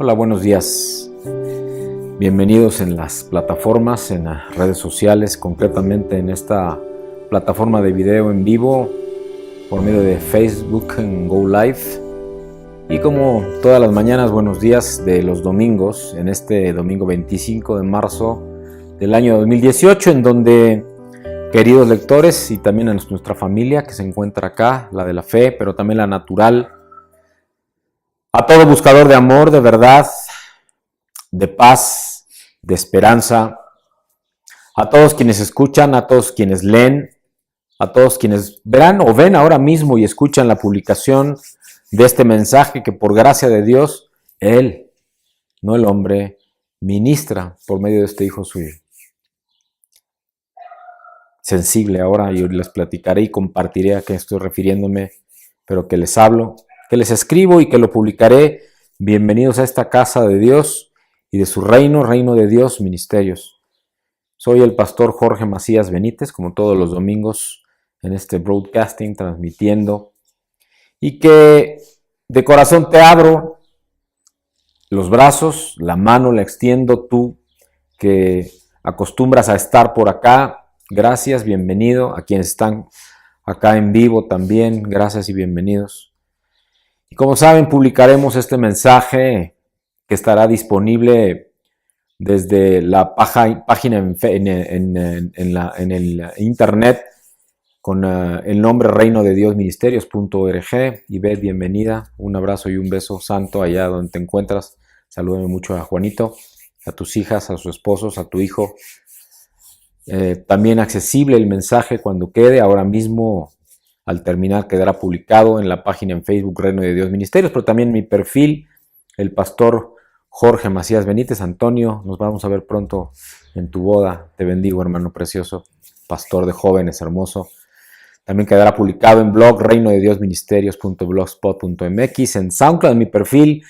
Hola, buenos días. Bienvenidos en las plataformas, en las redes sociales, concretamente en esta plataforma de video en vivo por medio de Facebook en Go Live. Y como todas las mañanas, buenos días de los domingos, en este domingo 25 de marzo del año 2018, en donde, queridos lectores y también a nuestra familia que se encuentra acá, la de la fe, pero también la natural, a todo buscador de amor, de verdad, de paz, de esperanza, a todos quienes escuchan, a todos quienes leen, a todos quienes verán o ven ahora mismo y escuchan la publicación de este mensaje que por gracia de Dios, Él, no el hombre, ministra por medio de este Hijo suyo. Sensible ahora, yo les platicaré y compartiré a qué estoy refiriéndome, pero que les hablo, que les escribo y que lo publicaré. Bienvenidos a esta casa de Dios y de su reino, reino de Dios, ministerios. Soy el pastor Jorge Macías Benítez, como todos los domingos en este broadcasting, transmitiendo, y que de corazón te abro los brazos, la mano la extiendo, tú que acostumbras a estar por acá. Gracias, bienvenido. A quienes están acá en vivo también, gracias y bienvenidos. Y como saben, publicaremos este mensaje que estará disponible desde la página en el internet con el nombre Reino de Dios Ministerios.org. Y Beth, bienvenida. Un abrazo y un beso santo allá donde te encuentras. Salúdame mucho a Juanito, a tus hijas, a sus esposos, a tu hijo. También accesible el mensaje cuando quede. Ahora mismo, al terminar, quedará publicado en la página en Facebook Reino de Dios Ministerios, pero también en mi perfil, el pastor Jorge Macías Benítez. Antonio, nos vamos a ver pronto en tu boda. Te bendigo, hermano precioso, pastor de jóvenes, hermoso. También quedará publicado en blog Reino de Dios Ministerios.blogspot.mx, en SoundCloud, en mi perfil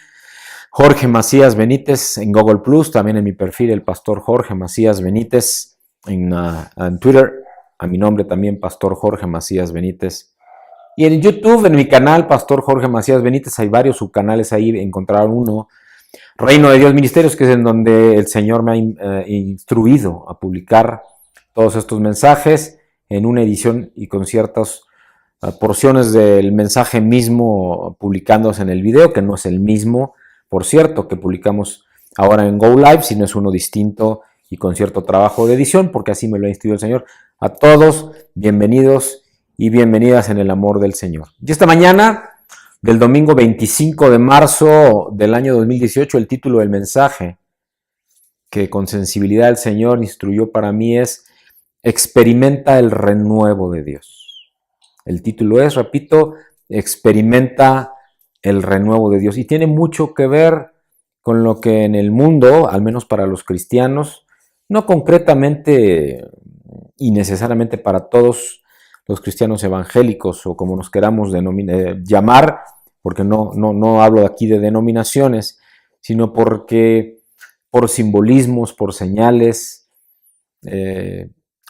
Jorge Macías Benítez, en Google Plus, también en mi perfil el pastor Jorge Macías Benítez, en Twitter, a mi nombre también, Pastor Jorge Macías Benítez. Y en YouTube, en mi canal, Pastor Jorge Macías Benítez, hay varios subcanales ahí, encontraron uno, Reino de Dios Ministerios, que es en donde el Señor me ha instruido a publicar todos estos mensajes en una edición y con ciertas porciones del mensaje mismo publicándose en el video, que no es el mismo, por cierto, que publicamos ahora en Go Live, sino es uno distinto y con cierto trabajo de edición, porque así me lo ha instruido el Señor. A todos, bienvenidos y bienvenidas en el amor del Señor. Y esta mañana del domingo 25 de marzo del año 2018, el título del mensaje que con sensibilidad el Señor instruyó para mí es Experimenta el renuevo de Dios. El título es, repito, Experimenta el renuevo de Dios. Y tiene mucho que ver con lo que en el mundo, al menos para los cristianos, no concretamente y necesariamente para todos los cristianos evangélicos o como nos queramos llamar, porque no hablo aquí de denominaciones, sino porque por simbolismos, por señales,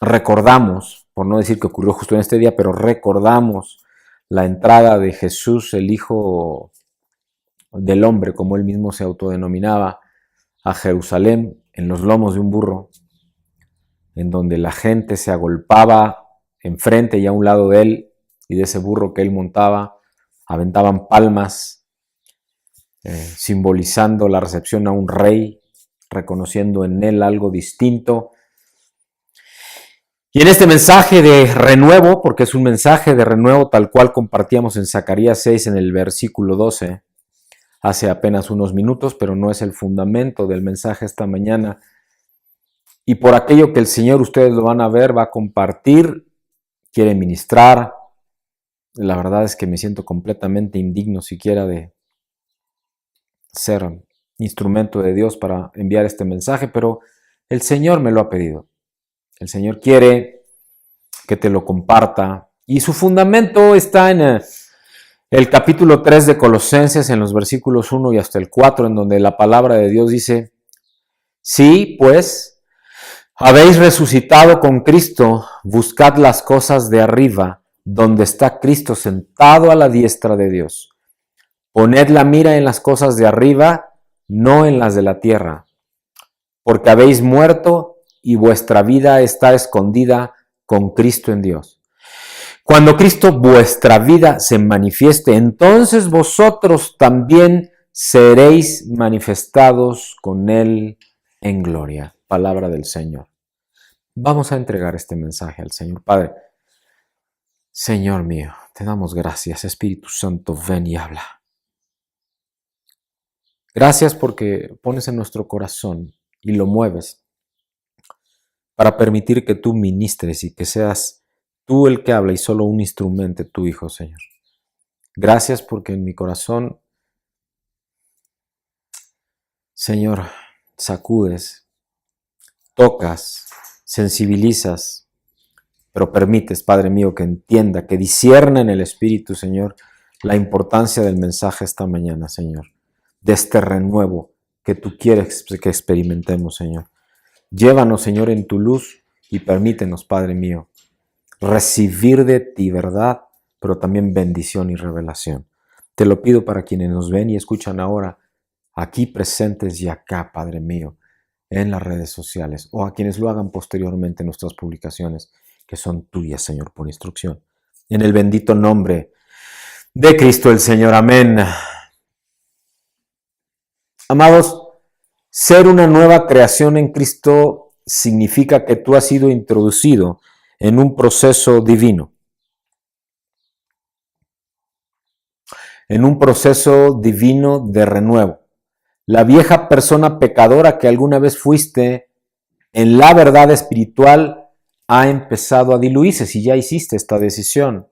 recordamos, por no decir que ocurrió justo en este día, pero recordamos la entrada de Jesús, el Hijo del Hombre, como él mismo se autodenominaba, a Jerusalén en los lomos de un burro, en donde la gente se agolpaba enfrente y a un lado de él y de ese burro que él montaba, aventaban palmas, simbolizando la recepción a un rey, reconociendo en él algo distinto. Y en este mensaje de renuevo, porque es un mensaje de renuevo tal cual compartíamos en Zacarías 6 en el versículo 12, hace apenas unos minutos, pero no es el fundamento del mensaje esta mañana. Y por aquello que el Señor, ustedes lo van a ver, va a compartir, quiere ministrar. La verdad es que me siento completamente indigno siquiera de ser instrumento de Dios para enviar este mensaje, pero el Señor me lo ha pedido. El Señor quiere que te lo comparta. Y su fundamento está en el capítulo 3 de Colosenses, en los versículos 1 y hasta el 4, en donde la palabra de Dios dice: sí, pues, habéis resucitado con Cristo, buscad las cosas de arriba, donde está Cristo sentado a la diestra de Dios. Poned la mira en las cosas de arriba, no en las de la tierra, porque habéis muerto y vuestra vida está escondida con Cristo en Dios. Cuando Cristo vuestra vida se manifieste, entonces vosotros también seréis manifestados con Él en gloria. Palabra del Señor. Vamos a entregar este mensaje al Señor. Padre, Señor mío, te damos gracias. Espíritu Santo, ven y habla. Gracias porque pones en nuestro corazón y lo mueves para permitir que tú ministres y que seas tú el que habla y solo un instrumento, tu Hijo, Señor. Gracias porque en mi corazón, Señor, sacudes, tocas, sensibilizas, pero permites, Padre mío, que entienda, que discierna en el Espíritu, Señor, la importancia del mensaje esta mañana, Señor, de este renuevo que tú quieres que experimentemos, Señor. Llévanos, Señor, en tu luz y permítenos, Padre mío, recibir de ti verdad, pero también bendición y revelación. Te lo pido para quienes nos ven y escuchan ahora, aquí presentes y acá, Padre mío, en las redes sociales, o a quienes lo hagan posteriormente en nuestras publicaciones, que son tuyas, Señor, por instrucción. En el bendito nombre de Cristo el Señor. Amén. Amados, ser una nueva creación en Cristo significa que tú has sido introducido en un proceso divino. En un proceso divino de renuevo. La vieja persona pecadora que alguna vez fuiste en la verdad espiritual ha empezado a diluirse si ya hiciste esta decisión.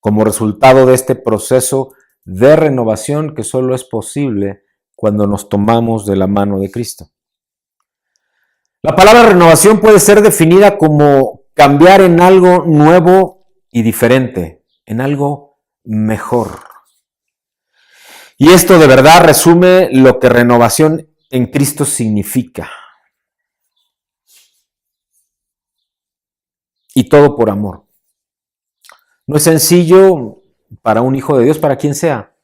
Como resultado de este proceso de renovación que solo es posible cuando nos tomamos de la mano de Cristo. La palabra renovación puede ser definida como cambiar en algo nuevo y diferente, en algo mejor. Y esto de verdad resume lo que renovación en Cristo significa. Y todo por amor. No es sencillo para un hijo de Dios, para quien sea,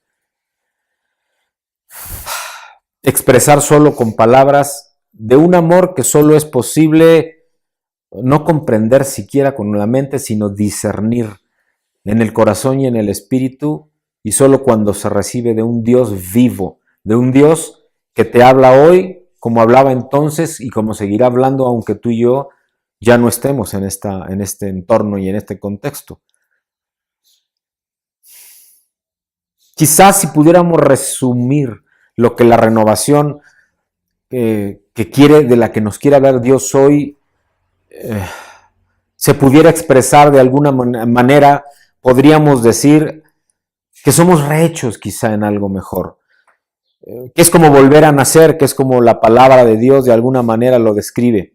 expresar solo con palabras de un amor que solo es posible no comprender siquiera con la mente, sino discernir en el corazón y en el espíritu, y solo cuando se recibe de un Dios vivo, de un Dios que te habla hoy como hablaba entonces y como seguirá hablando aunque tú y yo ya no estemos en este entorno y en este contexto. Quizás si pudiéramos resumir lo que la renovación de la que nos quiere hablar Dios hoy, se pudiera expresar de alguna manera, podríamos decir que somos rehechos quizá en algo mejor, que es como volver a nacer, que es como la palabra de Dios de alguna manera lo describe.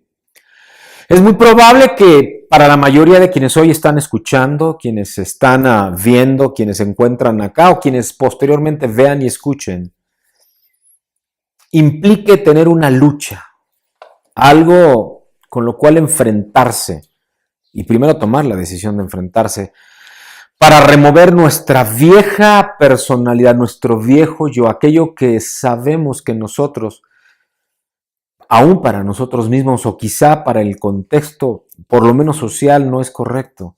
Es muy probable que para la mayoría de quienes hoy están escuchando, quienes están viendo, quienes se encuentran acá o quienes posteriormente vean y escuchen, implique tener una lucha, algo con lo cual enfrentarse y primero tomar la decisión de enfrentarse para remover nuestra vieja personalidad, nuestro viejo yo, aquello que sabemos que nosotros, aún para nosotros mismos o quizá para el contexto, por lo menos social, no es correcto.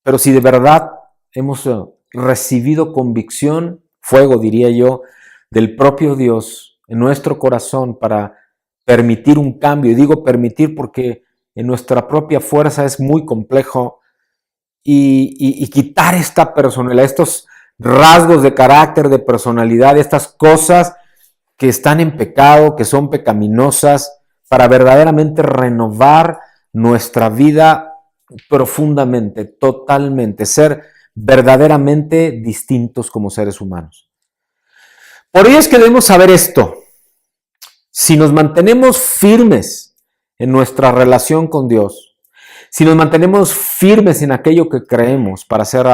Pero si de verdad hemos recibido convicción, fuego diría yo, del propio Dios en nuestro corazón para permitir un cambio, y digo permitir porque en nuestra propia fuerza es muy complejo, y quitar esta personalidad, estos rasgos de carácter, de personalidad, estas cosas que están en pecado, que son pecaminosas, para verdaderamente renovar nuestra vida profundamente, totalmente, ser verdaderamente distintos como seres humanos. Por ello es que debemos saber esto. Si nos mantenemos firmes en nuestra relación con Dios, si nos mantenemos firmes en aquello que creemos, para hacer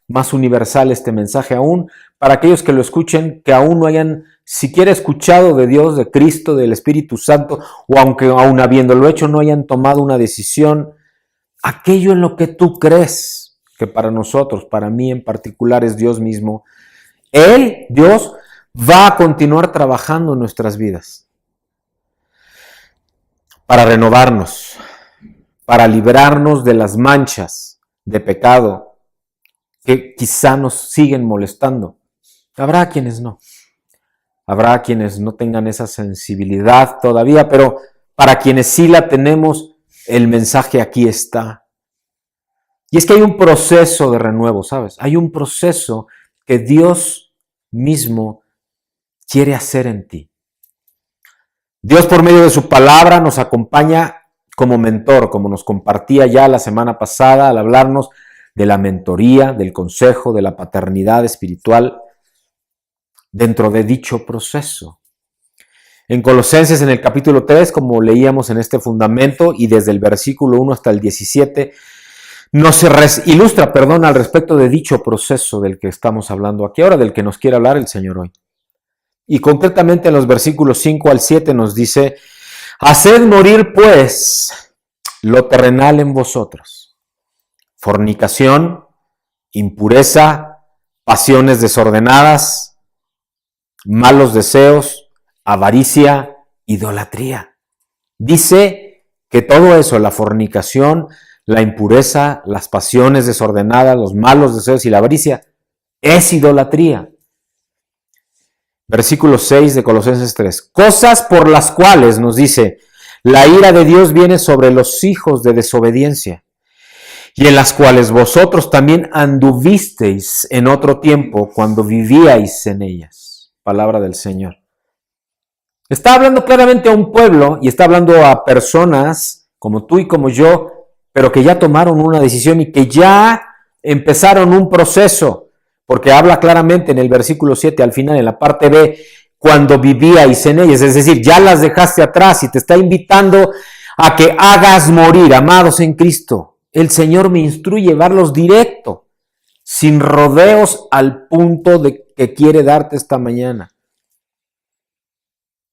más universal este mensaje aún, para aquellos que lo escuchen, que aún no hayan siquiera escuchado de Dios, de Cristo, del Espíritu Santo, o aunque aún habiéndolo hecho no hayan tomado una decisión, aquello en lo que tú crees, que para nosotros, para mí en particular es Dios mismo, Él, Dios, va a continuar trabajando en nuestras vidas para renovarnos, para librarnos de las manchas de pecado que quizá nos siguen molestando. Habrá quienes no. Habrá quienes no tengan esa sensibilidad todavía, pero para quienes sí la tenemos, el mensaje aquí está. Y es que hay un proceso de renuevo, ¿sabes? Hay un proceso que Dios mismo quiere hacer en ti. Dios, por medio de su palabra, nos acompaña como mentor, como nos compartía ya la semana pasada al hablarnos de la mentoría, del consejo, de la paternidad espiritual dentro de dicho proceso. En Colosenses, en el capítulo 3, como leíamos en este fundamento, y desde el versículo 1 hasta el 17, nos ilustra, al respecto de dicho proceso del que estamos hablando aquí ahora, del que nos quiere hablar el Señor hoy. Y concretamente en los versículos 5 al 7 nos dice: haced morir pues lo terrenal en vosotros: fornicación, impureza, pasiones desordenadas, malos deseos, avaricia, idolatría. Dice que todo eso, la fornicación, la impureza, las pasiones desordenadas, los malos deseos y la avaricia, es idolatría. Versículo 6 de Colosenses 3. Cosas por las cuales, nos dice, la ira de Dios viene sobre los hijos de desobediencia, y en las cuales vosotros también anduvisteis en otro tiempo cuando vivíais en ellas. Palabra del Señor. Está hablando claramente a un pueblo y está hablando a personas como tú y como yo, pero que ya tomaron una decisión y que ya empezaron un proceso, porque habla claramente en el versículo 7, al final, en la parte B, cuando vivíais en ellas, es decir, ya las dejaste atrás y te está invitando a que hagas morir, amados en Cristo. El Señor me instruye llevarlos directo, sin rodeos, al punto de que quiere darte esta mañana.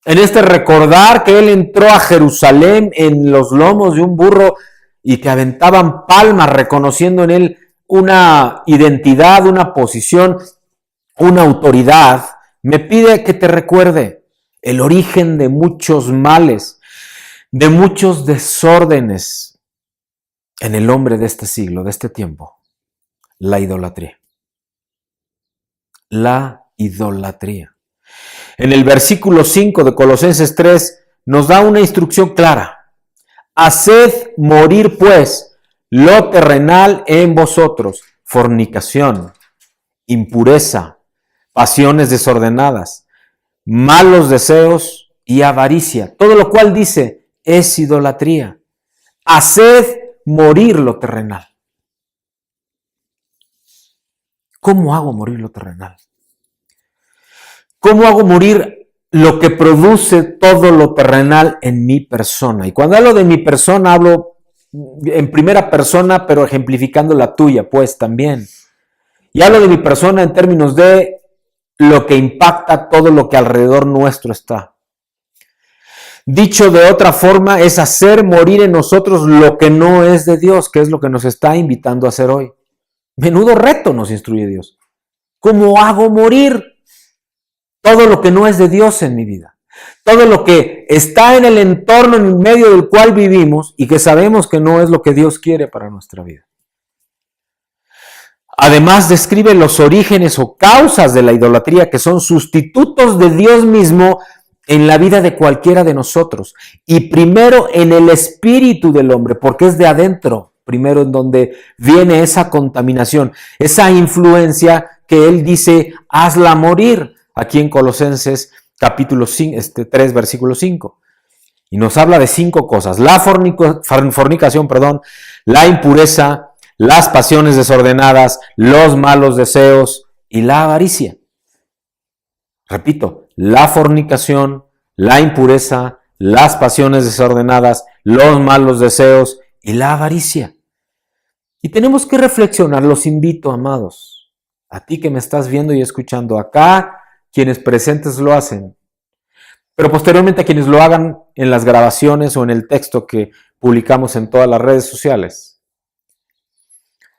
En este recordar que Él entró a Jerusalén en los lomos de un burro y que aventaban palmas reconociendo en Él una identidad, una posición, una autoridad, me pide que te recuerde el origen de muchos males, de muchos desórdenes en el hombre de este siglo, de este tiempo: la idolatría. La idolatría. En el versículo 5 de Colosenses 3 nos da una instrucción clara: haced morir pues lo terrenal en vosotros: fornicación, impureza, pasiones desordenadas, malos deseos y avaricia. Todo lo cual, dice, es idolatría. Haced morir lo terrenal. ¿Cómo hago morir lo terrenal? ¿Cómo hago morir lo que produce todo lo terrenal en mi persona? Y cuando hablo de mi persona, hablo en primera persona, pero ejemplificando la tuya, pues también. Y hablo de mi persona en términos de lo que impacta todo lo que alrededor nuestro está. Dicho de otra forma, es hacer morir en nosotros lo que no es de Dios, que es lo que nos está invitando a hacer hoy. Menudo reto nos instruye Dios. ¿Cómo hago morir todo lo que no es de Dios en mi vida? Todo lo que está en el entorno en medio del cual vivimos y que sabemos que no es lo que Dios quiere para nuestra vida. Además, describe los orígenes o causas de la idolatría, que son sustitutos de Dios mismo en la vida de cualquiera de nosotros. Y primero en el espíritu del hombre, porque es de adentro, primero en donde viene esa contaminación, esa influencia que él dice, hazla morir, aquí en Colosenses capítulo 3, versículo 5. Y nos habla de 5 cosas: la fornicación, la impureza, las pasiones desordenadas, los malos deseos y la avaricia. Repito, la fornicación, la impureza, las pasiones desordenadas, los malos deseos y la avaricia. Y tenemos que reflexionar. Los invito, amados, a ti que me estás viendo y escuchando acá, quienes presentes lo hacen, pero posteriormente a quienes lo hagan en las grabaciones o en el texto que publicamos en todas las redes sociales.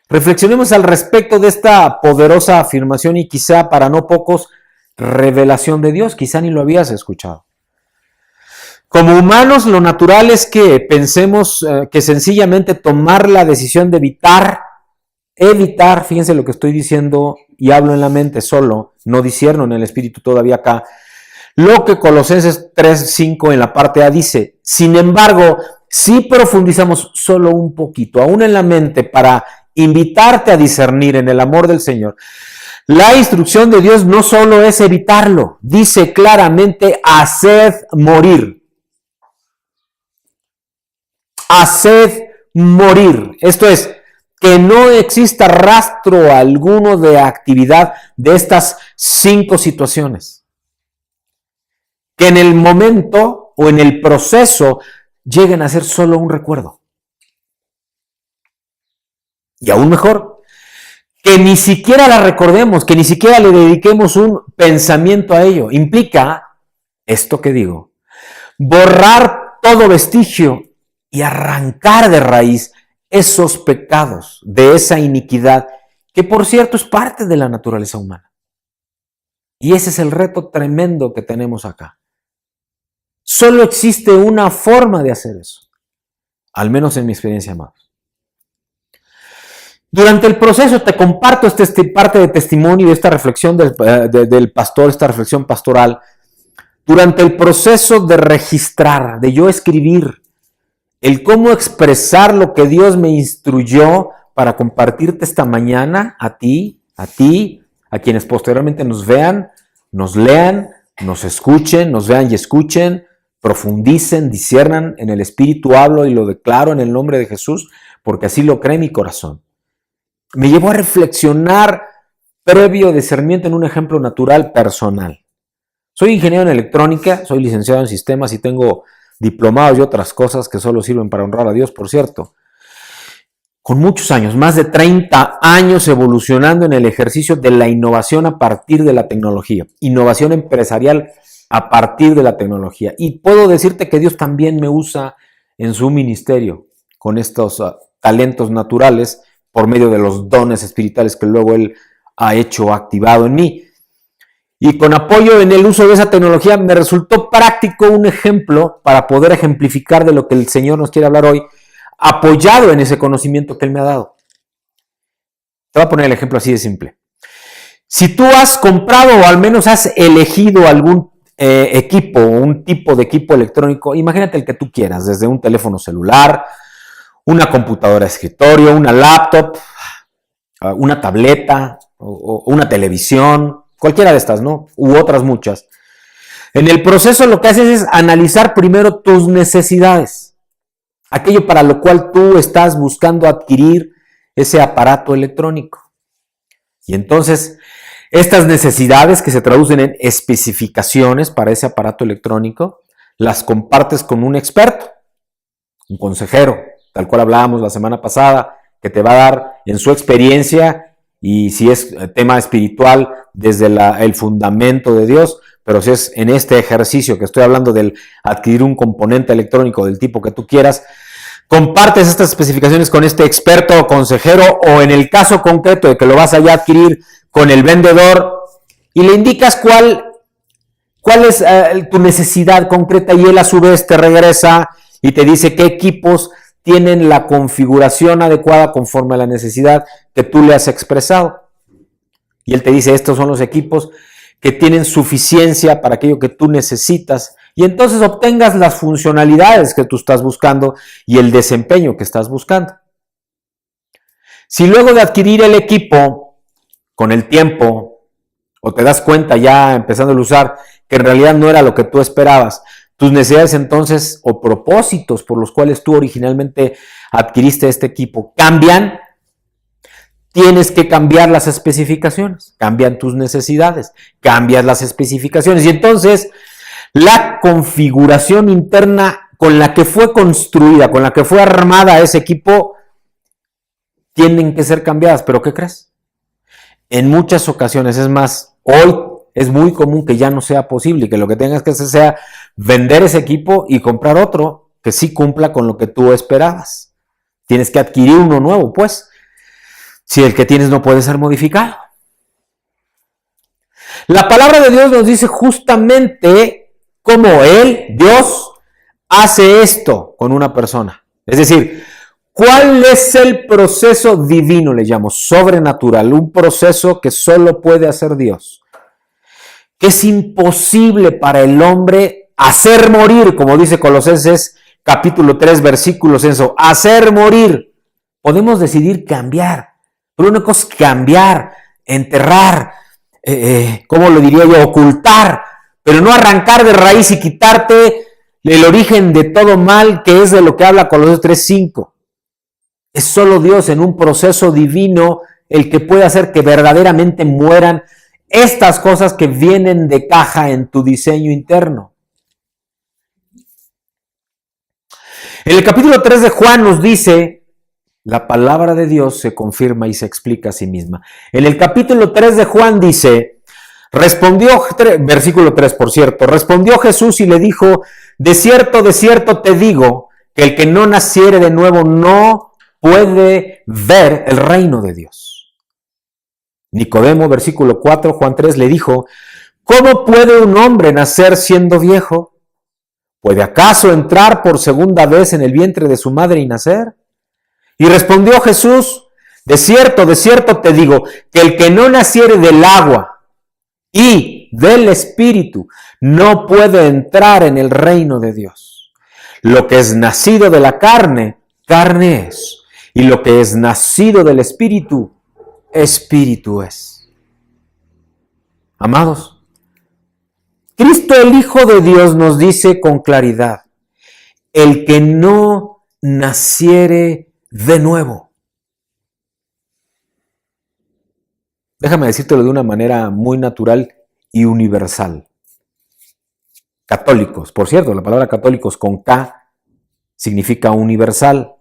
Reflexionemos al respecto de esta poderosa afirmación y quizá para no pocos revelación de Dios, quizá ni lo habías escuchado. Como humanos, lo natural es que pensemos que sencillamente tomar la decisión de evitar, fíjense lo que estoy diciendo y hablo en la mente solo, no discierno en el espíritu todavía acá, lo que Colosenses 3:5 en la parte A dice. Sin embargo, si profundizamos solo un poquito, aún en la mente, para invitarte a discernir en el amor del Señor, la instrucción de Dios no solo es evitarlo, dice claramente, haced morir. Haced morir. Esto es, que no exista rastro alguno de actividad de estas 5 situaciones. Que en el momento o en el proceso lleguen a ser solo un recuerdo. Y aún mejor, que ni siquiera la recordemos, que ni siquiera le dediquemos un pensamiento a ello. Implica, esto que digo, borrar todo vestigio y arrancar de raíz esos pecados, de esa iniquidad, que por cierto es parte de la naturaleza humana. Y ese es el reto tremendo que tenemos acá. Solo existe una forma de hacer eso, al menos en mi experiencia, amados. Durante el proceso te comparto esta parte de testimonio de esta reflexión del pastor, esta reflexión pastoral. Durante el proceso de registrar, de yo escribir, el cómo expresar lo que Dios me instruyó para compartirte esta mañana a ti, a quienes posteriormente nos vean, nos lean, nos escuchen, nos vean y escuchen, profundicen, disciernan, en el Espíritu hablo y lo declaro en el nombre de Jesús, porque así lo cree mi corazón. Me llevó a reflexionar previo discernimiento en un ejemplo natural personal. Soy ingeniero en electrónica, soy licenciado en sistemas y tengo diplomados y otras cosas que solo sirven para honrar a Dios, por cierto. Con muchos años, más de 30 años evolucionando en el ejercicio de la innovación a partir de la tecnología, innovación empresarial a partir de la tecnología. Y puedo decirte que Dios también me usa en su ministerio con estos talentos naturales por medio de los dones espirituales que luego Él ha hecho, activado en mí. Y con apoyo en el uso de esa tecnología me resultó práctico un ejemplo para poder ejemplificar de lo que el Señor nos quiere hablar hoy, apoyado en ese conocimiento que Él me ha dado. Te voy a poner el ejemplo así de simple. Si tú has comprado o al menos has elegido algún equipo, un tipo de equipo electrónico, imagínate el que tú quieras, desde un teléfono celular, una computadora de escritorio, una laptop, una tableta o una televisión, cualquiera de estas, ¿no? U otras muchas. En el proceso lo que haces es analizar primero tus necesidades, aquello para lo cual tú estás buscando adquirir ese aparato electrónico. Y entonces, estas necesidades que se traducen en especificaciones para ese aparato electrónico, las compartes con un experto, un consejero, tal cual hablábamos la semana pasada, que te va a dar en su experiencia y si es tema espiritual desde el fundamento de Dios, pero si es en este ejercicio que estoy hablando del adquirir un componente electrónico del tipo que tú quieras, compartes estas especificaciones con este experto o consejero o en el caso concreto de que lo vas a ya adquirir con el vendedor y le indicas cuál es tu necesidad concreta y él a su vez te regresa y te dice qué equipos tienen la configuración adecuada conforme a la necesidad que tú le has expresado. Y él te dice, estos son los equipos que tienen suficiencia para aquello que tú necesitas. Y entonces obtengas las funcionalidades que tú estás buscando y el desempeño que estás buscando. Si luego de adquirir el equipo, con el tiempo, o te das cuenta ya empezando a usar, que en realidad no era lo que tú esperabas, tus necesidades entonces o propósitos por los cuales tú originalmente adquiriste este equipo cambian, tienes que cambiar las especificaciones, cambian tus necesidades, cambias las especificaciones y entonces la configuración interna con la que fue construida, con la que fue armada ese equipo, tienen que ser cambiadas. ¿Pero qué crees? En muchas ocasiones, es más, hoy es muy común que ya no sea posible y que lo que tengas que hacer sea vender ese equipo y comprar otro que sí cumpla con lo que tú esperabas. Tienes que adquirir uno nuevo, pues, si el que tienes no puede ser modificado. La palabra de Dios nos dice justamente cómo Él, Dios, hace esto con una persona. Es decir, ¿cuál es el proceso divino? Le llamo sobrenatural, un proceso que solo puede hacer Dios. Que es imposible para el hombre hacer morir, como dice Colosenses capítulo 3, versículos en eso, hacer morir. Podemos decidir cambiar, pero una cosa es cambiar, enterrar, ¿cómo lo diría yo? Ocultar, pero no arrancar de raíz y quitarte el origen de todo mal, que es de lo que habla Colosenses 3:5. Es solo Dios en un proceso divino el que puede hacer que verdaderamente mueran estas cosas que vienen de caja en tu diseño interno. En el capítulo 3 de Juan nos dice, la palabra de Dios se confirma y se explica a sí misma. En el capítulo 3 de Juan dice, versículo 3 por cierto, respondió Jesús y le dijo, de cierto te digo, que el que no naciere de nuevo no puede ver el reino de Dios. Nicodemo, versículo 4, Juan 3 le dijo, ¿cómo puede un hombre nacer siendo viejo? ¿Puede acaso entrar por segunda vez en el vientre de su madre y nacer? Y respondió Jesús, de cierto te digo, que el que no naciere del agua y del Espíritu no puede entrar en el reino de Dios. Lo que es nacido de la carne, carne es. Y lo que es nacido del Espíritu, Espíritu es. Amados, Cristo el Hijo de Dios nos dice con claridad, el que no naciere de nuevo. Déjame decírtelo de una manera muy natural y universal. Católicos, por cierto, la palabra católicos con K significa universal.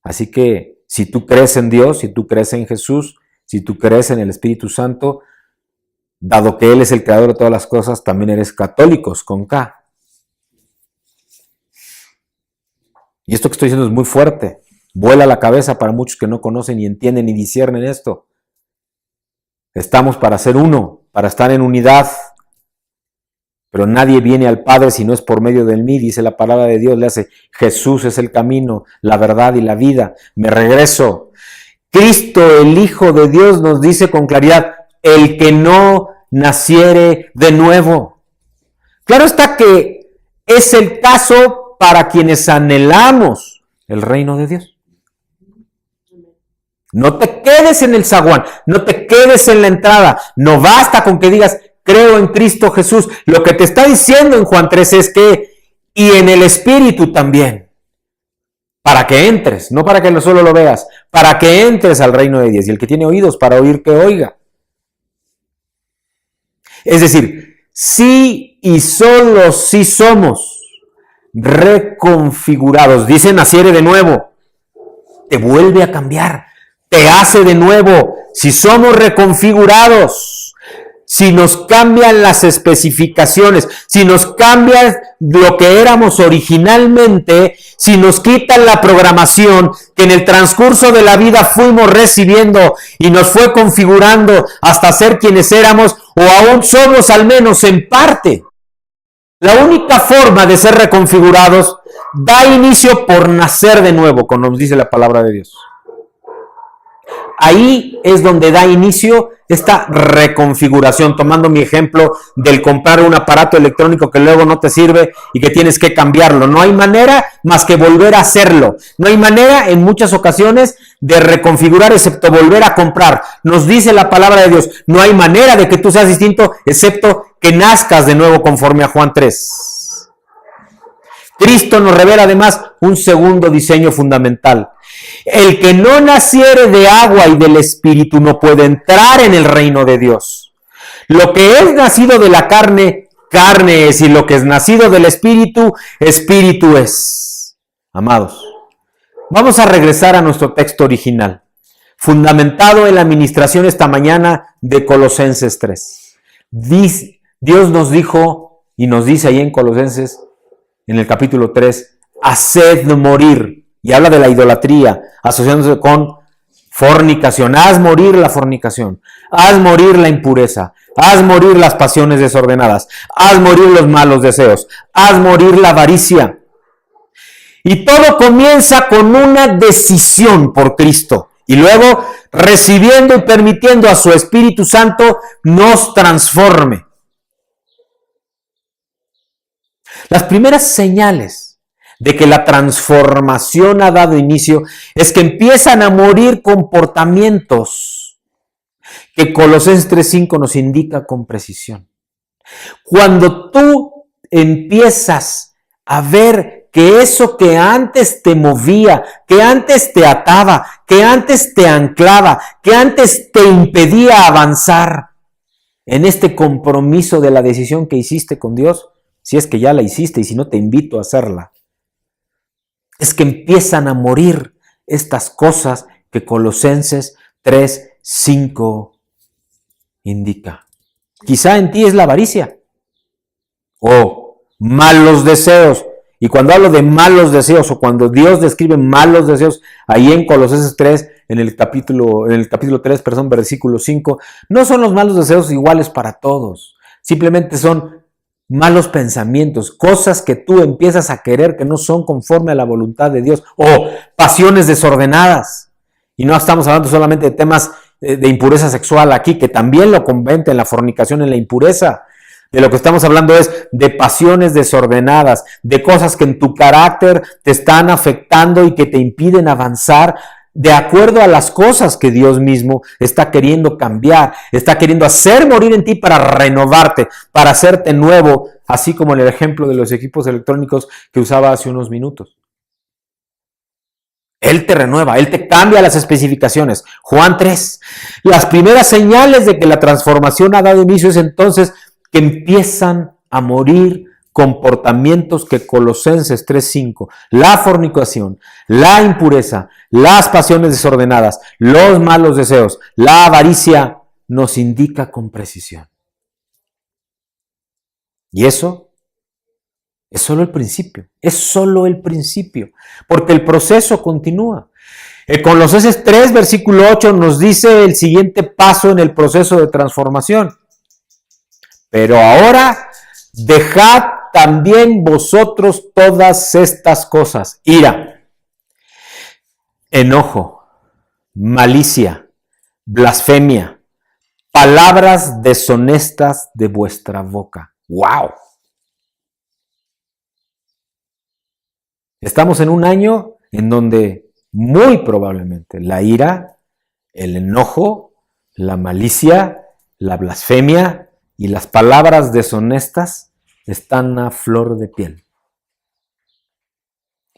Así que si tú crees en Dios, si tú crees en Jesús, si tú crees en el Espíritu Santo, dado que Él es el creador de todas las cosas, también eres católicos con K. Y esto que estoy diciendo es muy fuerte. Vuela la cabeza para muchos que no conocen, ni entienden, ni disciernen esto. Estamos para ser uno, para estar en unidad. Pero nadie viene al Padre si no es por medio de mí, dice la palabra de Dios. Le hace, Jesús es el camino, la verdad y la vida. Me regreso. Cristo, el Hijo de Dios, nos dice con claridad, el que no naciere de nuevo. Claro está que es el caso para quienes anhelamos el reino de Dios. No te quedes en el zaguán, no te quedes en la entrada. No basta con que digas, creo en Cristo Jesús. Lo que te está diciendo en Juan 3 es que, y en el Espíritu también. Para que entres, no para que solo lo veas, para que entres al reino de Dios. Y el que tiene oídos para oír, que oiga. Es decir, sí y solo si somos reconfigurados. Dice naciere de nuevo. Te vuelve a cambiar. Te hace de nuevo. Si somos reconfigurados, si nos cambian las especificaciones, si nos cambian lo que éramos originalmente, si nos quitan la programación que en el transcurso de la vida fuimos recibiendo y nos fue configurando hasta ser quienes éramos, o aún somos al menos en parte. La única forma de ser reconfigurados da inicio por nacer de nuevo, como nos dice la palabra de Dios. Ahí es donde da inicio esta reconfiguración, tomando mi ejemplo del comprar un aparato electrónico que luego no te sirve y que tienes que cambiarlo. No hay manera más que volver a hacerlo. No hay manera en muchas ocasiones de reconfigurar excepto volver a comprar. Nos dice la palabra de Dios, no hay manera de que tú seas distinto excepto que nazcas de nuevo conforme a Juan 3. Cristo nos revela además un segundo diseño fundamental. El que no naciere de agua y del Espíritu no puede entrar en el reino de Dios. Lo que es nacido de la carne, carne es, y lo que es nacido del Espíritu, Espíritu es. Amados, vamos a regresar a nuestro texto original, fundamentado en la administración esta mañana de Colosenses 3. Dios nos dijo, y nos dice ahí en Colosenses, en el capítulo 3, haced morir. Y habla de la idolatría, asociándose con fornicación. Haz morir la fornicación. Haz morir la impureza. haz morir las pasiones desordenadas, haz morir los malos deseos, haz morir la avaricia. Y todo comienza con una decisión por Cristo. Y luego recibiendo y permitiendo a su Espíritu Santo nos transforme. Las primeras señales de que la transformación ha dado inicio es que empiezan a morir comportamientos que Colosenses 3:5 nos indica con precisión. Cuando tú empiezas a ver que eso que antes te movía, que antes te ataba, que antes te anclaba, que antes te impedía avanzar en este compromiso de la decisión que hiciste con Dios, si es que ya la hiciste y si no te invito a hacerla, es que empiezan a morir estas cosas que Colosenses 3:5 indica. Quizá en ti es la avaricia o malos deseos. Y cuando hablo de malos deseos o cuando Dios describe malos deseos, ahí en Colosenses 3, en el capítulo 3, versículo 5, no son los malos deseos iguales para todos. Simplemente son malos pensamientos, cosas que tú empiezas a querer que no son conforme a la voluntad de Dios, o pasiones desordenadas. Y no estamos hablando solamente de temas de impureza sexual aquí, que también lo convence en la fornicación, en la impureza. De lo que estamos hablando es de pasiones desordenadas, de cosas que en tu carácter te están afectando y que te impiden avanzar de acuerdo a las cosas que Dios mismo está queriendo cambiar, está queriendo hacer morir en ti para renovarte, para hacerte nuevo, así como en el ejemplo de los equipos electrónicos que usaba hace unos minutos. Él te renueva, Él te cambia las especificaciones. Juan 3. Las primeras señales de que la transformación ha dado inicio es entonces que empiezan a morir comportamientos que Colosenses 3:5, la fornicación, la impureza, las pasiones desordenadas, los malos deseos, la avaricia, nos indica con precisión. Y eso es solo el principio, porque el proceso continúa. Colosenses 3, versículo 8 nos dice el siguiente paso en el proceso de transformación. Pero ahora dejad también vosotros todas estas cosas: ira, enojo, malicia, blasfemia, palabras deshonestas de vuestra boca. ¡Wow! Estamos en un año en donde muy probablemente la ira, el enojo, la malicia, la blasfemia y las palabras deshonestas están a flor de piel.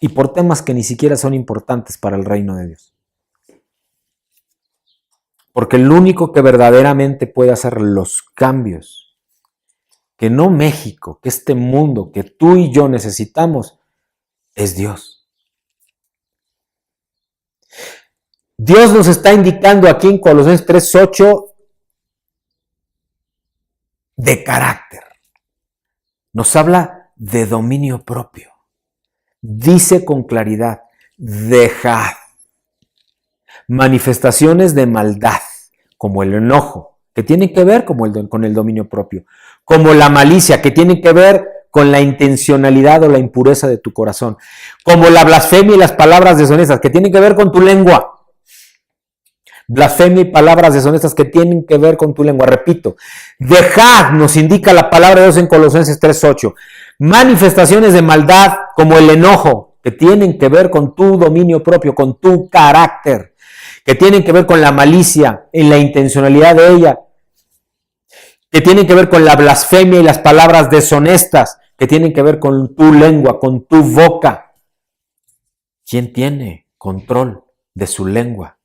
Y por temas que ni siquiera son importantes para el reino de Dios. Porque el único que verdaderamente puede hacer los cambios, que no México, que este mundo, que tú y yo necesitamos, es Dios. Dios nos está indicando aquí en Colosenses 3:8 de carácter. Nos habla de dominio propio. Dice con claridad: dejad. Manifestaciones de maldad, como el enojo, que tienen que ver con el dominio propio, como la malicia, que tienen que ver con la intencionalidad o la impureza de tu corazón, como la blasfemia y las palabras deshonestas, que tienen que ver con tu lengua. Blasfemia y palabras deshonestas que tienen que ver con tu lengua. Repito, dejad, nos indica la palabra de Dios en Colosenses 3:8. Manifestaciones de maldad como el enojo, que tienen que ver con tu dominio propio, con tu carácter, que tienen que ver con la malicia en la intencionalidad de ella, que tienen que ver con la blasfemia y las palabras deshonestas, que tienen que ver con tu lengua, con tu boca. ¿Quién tiene control de su lengua?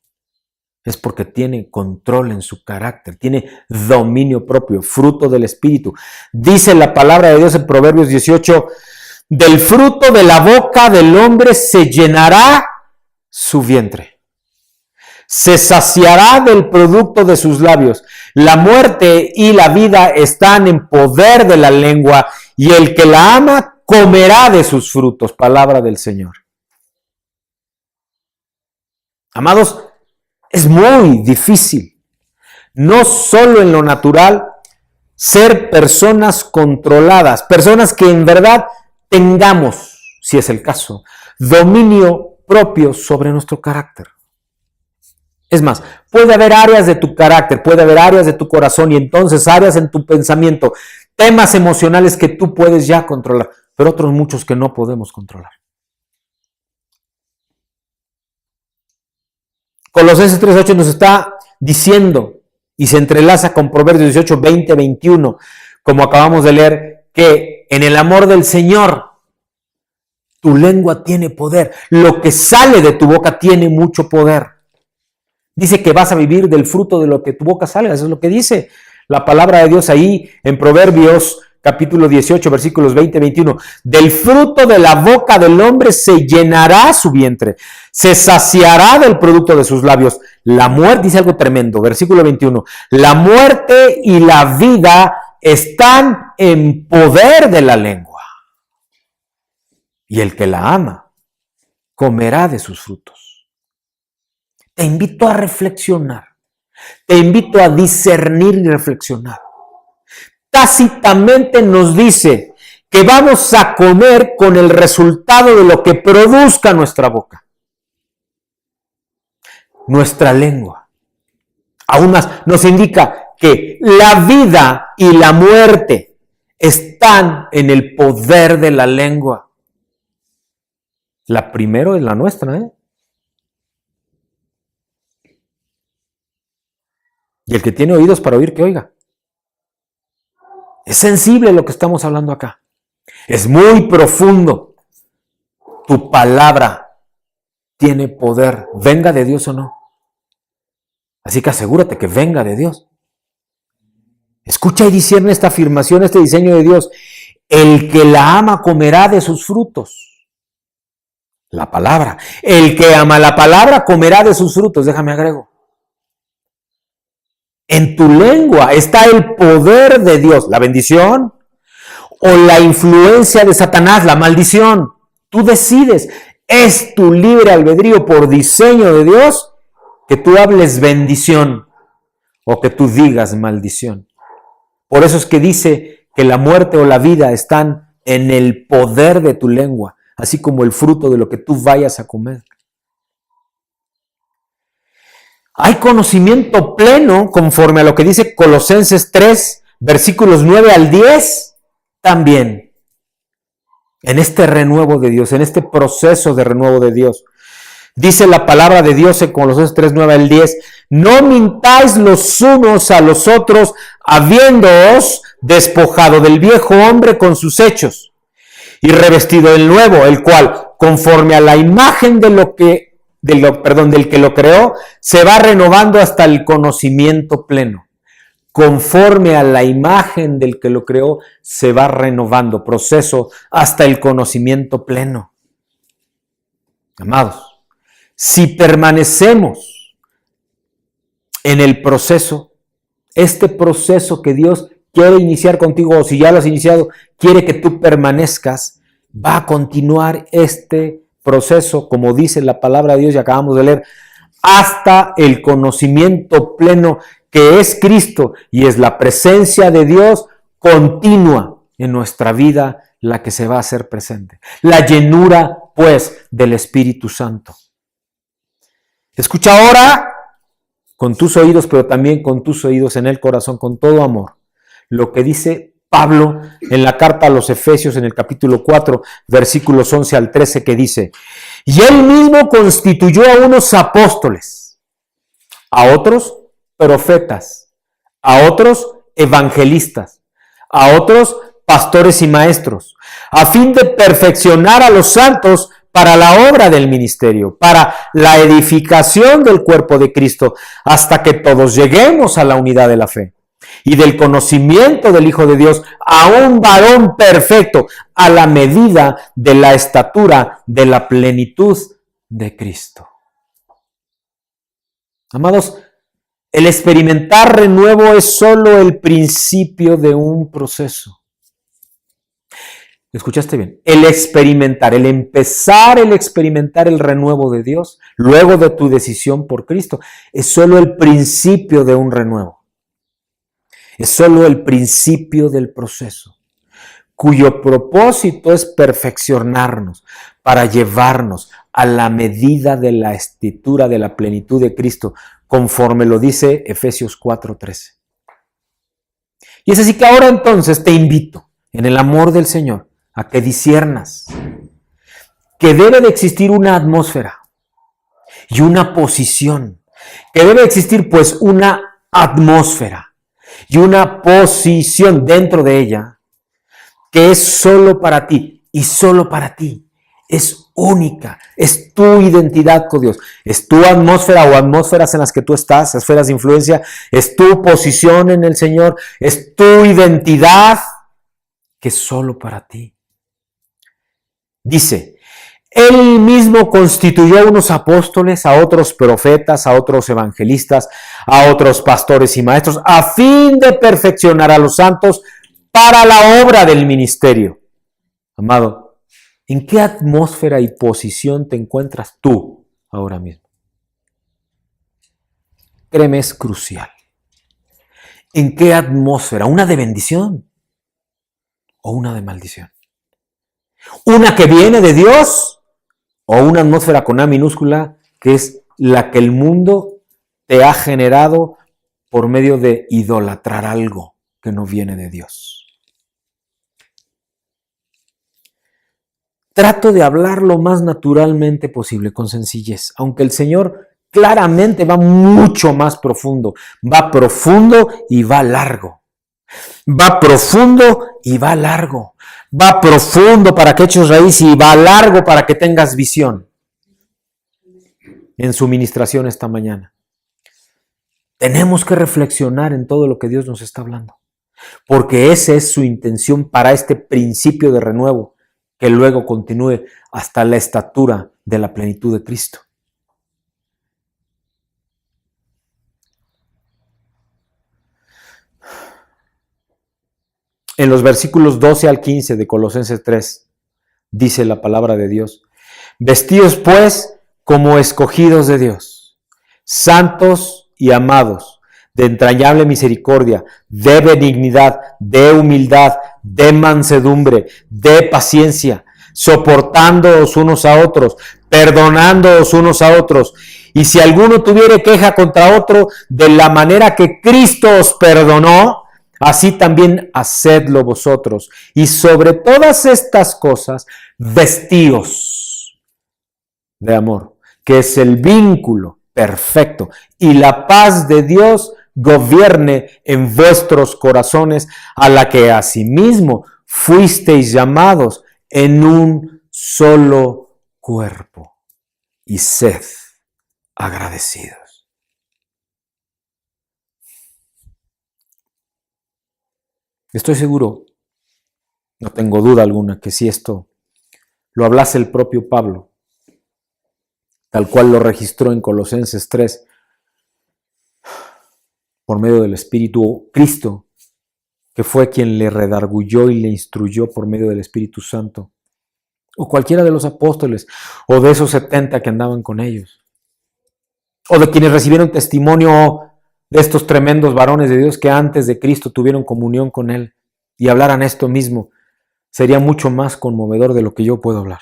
Es porque tiene control en su carácter, tiene dominio propio, fruto del Espíritu. Dice la palabra de Dios en Proverbios 18, del fruto de la boca del hombre se llenará su vientre. Se saciará del producto de sus labios. La muerte y la vida están en poder de la lengua, y el que la ama comerá de sus frutos. Palabra del Señor. Amados, es muy difícil, no solo en lo natural, ser personas controladas, personas que en verdad tengamos, si es el caso, dominio propio sobre nuestro carácter. Es más, puede haber áreas de tu carácter, puede haber áreas de tu corazón y entonces áreas en tu pensamiento, temas emocionales que tú puedes ya controlar, pero otros muchos que no podemos controlar. Colosenses 3:8 nos está diciendo, y se entrelaza con Proverbios 18, 20, 21, como acabamos de leer, que en el amor del Señor tu lengua tiene poder, lo que sale de tu boca tiene mucho poder. Dice que vas a vivir del fruto de lo que tu boca salga, eso es lo que dice la palabra de Dios ahí en Proverbios capítulo 18, versículos 20, 21. Del fruto de la boca del hombre se llenará su vientre, se saciará del producto de sus labios. La muerte, dice algo tremendo, versículo 21, la muerte y la vida están en poder de la lengua. Y el que la ama comerá de sus frutos. Te invito a reflexionar, te invito a discernir y reflexionar. Tácitamente nos dice que vamos a comer con el resultado de lo que produzca nuestra boca, nuestra lengua. Aún más, nos indica que la vida y la muerte están en el poder de la lengua. La primera es la nuestra, Y el que tiene oídos para oír, que oiga. Es sensible lo que estamos hablando acá. Es muy profundo. Tu palabra tiene poder, venga de Dios o no. Así que asegúrate que venga de Dios. Escucha y discierne esta afirmación, este diseño de Dios. El que la ama comerá de sus frutos. La palabra. El que ama la palabra comerá de sus frutos. Déjame agrego. En tu lengua está el poder de Dios, la bendición o la influencia de Satanás, la maldición. Tú decides, es tu libre albedrío por diseño de Dios que tú hables bendición o que tú digas maldición. Por eso es que dice que la muerte o la vida están en el poder de tu lengua, así como el fruto de lo que tú vayas a comer. Hay conocimiento pleno, conforme a lo que dice Colosenses 3, versículos 9 al 10, también. En este renuevo de Dios, en este proceso de renuevo de Dios. Dice la palabra de Dios en Colosenses 3, 9 al 10, no mintáis los unos a los otros, habiéndoos despojado del viejo hombre con sus hechos, y revestido del nuevo, el cual, conforme a la imagen del que lo creó, se va renovando hasta el conocimiento pleno. Conforme a la imagen del que lo creó, se va renovando, proceso hasta el conocimiento pleno. Amados, si permanecemos en el proceso, este proceso que Dios quiere iniciar contigo, o si ya lo has iniciado, quiere que tú permanezcas, va a continuar este proceso, como dice la palabra de Dios y acabamos de leer, hasta el conocimiento pleno que es Cristo y es la presencia de Dios continua en nuestra vida la que se va a hacer presente. La llenura, pues, del Espíritu Santo. Escucha ahora con tus oídos, pero también con tus oídos en el corazón, con todo amor, lo que dice Pablo en la carta a los Efesios en el capítulo 4, versículos 11 al 13, que dice, y él mismo constituyó a unos apóstoles, a otros profetas, a otros evangelistas, a otros pastores y maestros, a fin de perfeccionar a los santos para la obra del ministerio, para la edificación del cuerpo de Cristo, hasta que todos lleguemos a la unidad de la fe y del conocimiento del Hijo de Dios, a un varón perfecto, a la medida de la estatura de la plenitud de Cristo. Amados, el experimentar renuevo es solo el principio de un proceso. ¿Escuchaste bien? El experimentar el renuevo de Dios, luego de tu decisión por Cristo, es solo el principio de un renuevo. Es solo el principio del proceso, cuyo propósito es perfeccionarnos para llevarnos a la medida de la estatura de la plenitud de Cristo, conforme lo dice Efesios 4:13. Y es así que ahora entonces te invito, en el amor del Señor, a que disciernas que debe de existir una atmósfera y una posición, que debe existir pues una atmósfera y una posición dentro de ella que es solo para ti y solo para ti. Es única, es tu identidad con Dios, es tu atmósfera o atmósferas en las que tú estás, esferas de influencia, es tu posición en el Señor, es tu identidad que es solo para ti. Dice, Él mismo constituyó a unos apóstoles, a otros profetas, a otros evangelistas, a otros pastores y maestros, a fin de perfeccionar a los santos para la obra del ministerio. Amado, ¿en qué atmósfera y posición te encuentras tú ahora mismo? Créeme, es crucial. ¿En qué atmósfera? ¿Una de bendición o una de maldición? ¿Una que viene de Dios o una atmósfera con A minúscula que es la que el mundo te ha generado por medio de idolatrar algo que no viene de Dios? Trato de hablar lo más naturalmente posible, con sencillez, aunque el Señor claramente va mucho más profundo. Va profundo y va largo. Va profundo y va largo. Va profundo para que eches raíz y va largo para que tengas visión. En su ministración esta mañana. Tenemos que reflexionar en todo lo que Dios nos está hablando, porque esa es su intención para este principio de renuevo, que luego continúe hasta la estatura de la plenitud de Cristo. En los versículos 12 al 15 de Colosenses 3, dice la palabra de Dios: vestidos pues como escogidos de Dios, santos y amados, de entrañable misericordia, de benignidad, de humildad, de mansedumbre, de paciencia, soportándoos unos a otros, perdonándoos unos a otros. Y si alguno tuviere queja contra otro, de la manera que Cristo os perdonó, así también hacedlo vosotros. Y sobre todas estas cosas, vestíos de amor, que es el vínculo perfecto, y la paz de Dios gobierne en vuestros corazones, a la que asimismo fuisteis llamados en un solo cuerpo, y sed agradecidos. Estoy seguro, no tengo duda alguna, que si esto lo hablase el propio Pablo, tal cual lo registró en Colosenses 3, por medio del Espíritu Cristo, que fue quien le redarguyó y le instruyó por medio del Espíritu Santo, o cualquiera de los apóstoles, o de esos 70 que andaban con ellos, o de quienes recibieron testimonio de estos tremendos varones de Dios que antes de Cristo tuvieron comunión con Él, y hablaran esto mismo, sería mucho más conmovedor de lo que yo puedo hablar.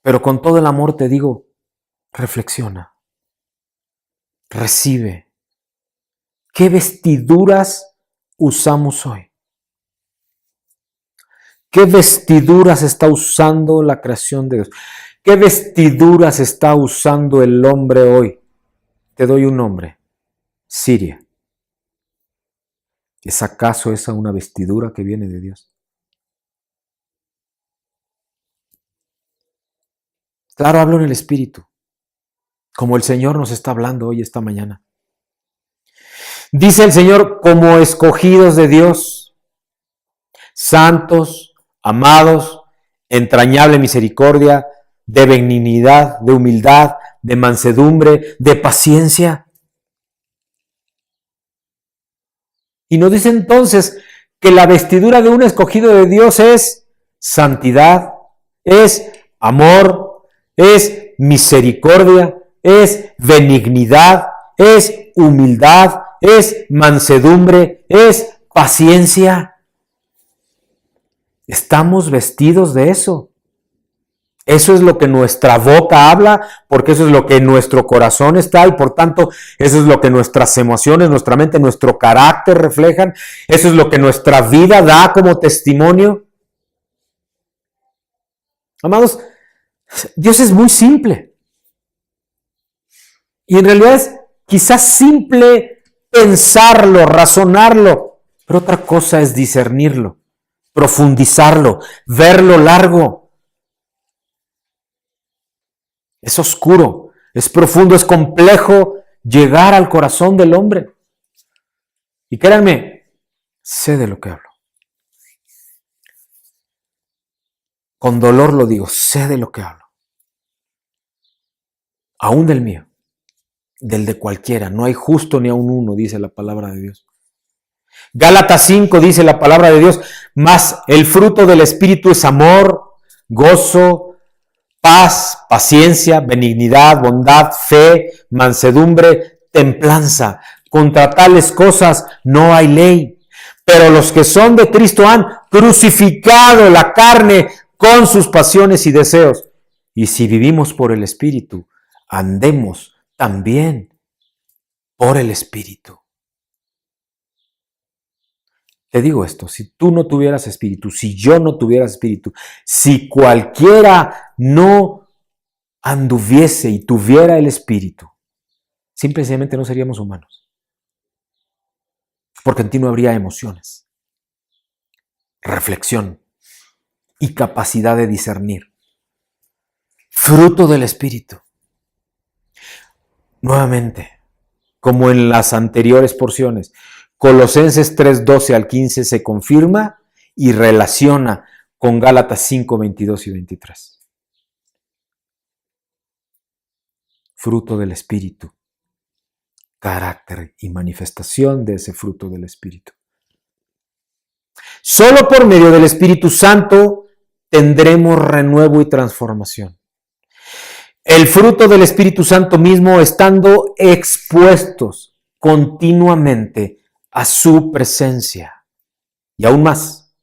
Pero con todo el amor te digo, reflexiona, recibe. ¿Qué vestiduras usamos hoy? ¿Qué vestiduras está usando la creación de Dios? ¿Qué vestiduras está usando el hombre hoy? Te doy un nombre: Siria. ¿Es acaso esa una vestidura que viene de Dios? Claro, hablo en el Espíritu, como el Señor nos está hablando hoy, esta mañana. Dice el Señor, como escogidos de Dios, santos, amados, entrañable misericordia, de benignidad, de humildad, de mansedumbre, de paciencia. Y nos dice entonces que la vestidura de un escogido de Dios es santidad, es amor, es misericordia, es benignidad, es humildad, es mansedumbre, es paciencia. Estamos vestidos de eso. Eso es lo que nuestra boca habla, porque eso es lo que en nuestro corazón está y por tanto eso es lo que nuestras emociones, nuestra mente, nuestro carácter reflejan. Eso es lo que nuestra vida da como testimonio. Amados, Dios es muy simple. Y en realidad es quizás simple pensarlo, razonarlo, pero otra cosa es discernirlo, profundizarlo, verlo largo. Es oscuro, es profundo, es complejo llegar al corazón del hombre. Y créanme, sé de lo que hablo. Con dolor lo digo, sé de lo que hablo. Aún del mío, del de cualquiera. No hay justo ni aun uno, dice la palabra de Dios. Gálatas 5 dice la palabra de Dios, mas el fruto del Espíritu es amor, gozo, paz, paciencia, benignidad, bondad, fe, mansedumbre, templanza. Contra tales cosas no hay ley. Pero los que son de Cristo han crucificado la carne con sus pasiones y deseos. Y si vivimos por el Espíritu, andemos también por el Espíritu. Te digo esto, si tú no tuvieras espíritu, si yo no tuviera espíritu, si cualquiera no anduviese y tuviera el espíritu, simplemente no seríamos humanos. Porque en ti no habría emociones, reflexión y capacidad de discernir. Fruto del espíritu. Nuevamente, como en las anteriores porciones, Colosenses 3:12 al 15 se confirma y relaciona con Gálatas 5, 22 y 23. Fruto del Espíritu. Carácter y manifestación de ese fruto del Espíritu. Solo por medio del Espíritu Santo tendremos renuevo y transformación. El fruto del Espíritu Santo mismo estando expuestos continuamente a su presencia. Y aún más,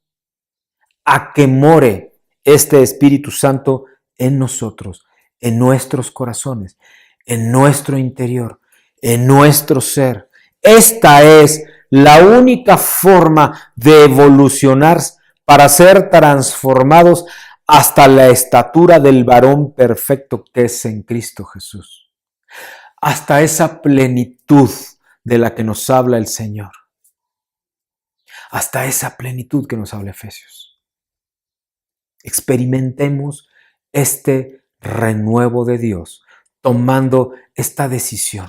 a que more este Espíritu Santo en nosotros, en nuestros corazones, en nuestro interior, en nuestro ser. Esta es la única forma de evolucionar para ser transformados hasta la estatura del varón perfecto que es en Cristo Jesús. Hasta esa plenitud de la que nos habla el Señor. Hasta esa plenitud que nos habla Efesios. Experimentemos este renuevo de Dios, tomando esta decisión.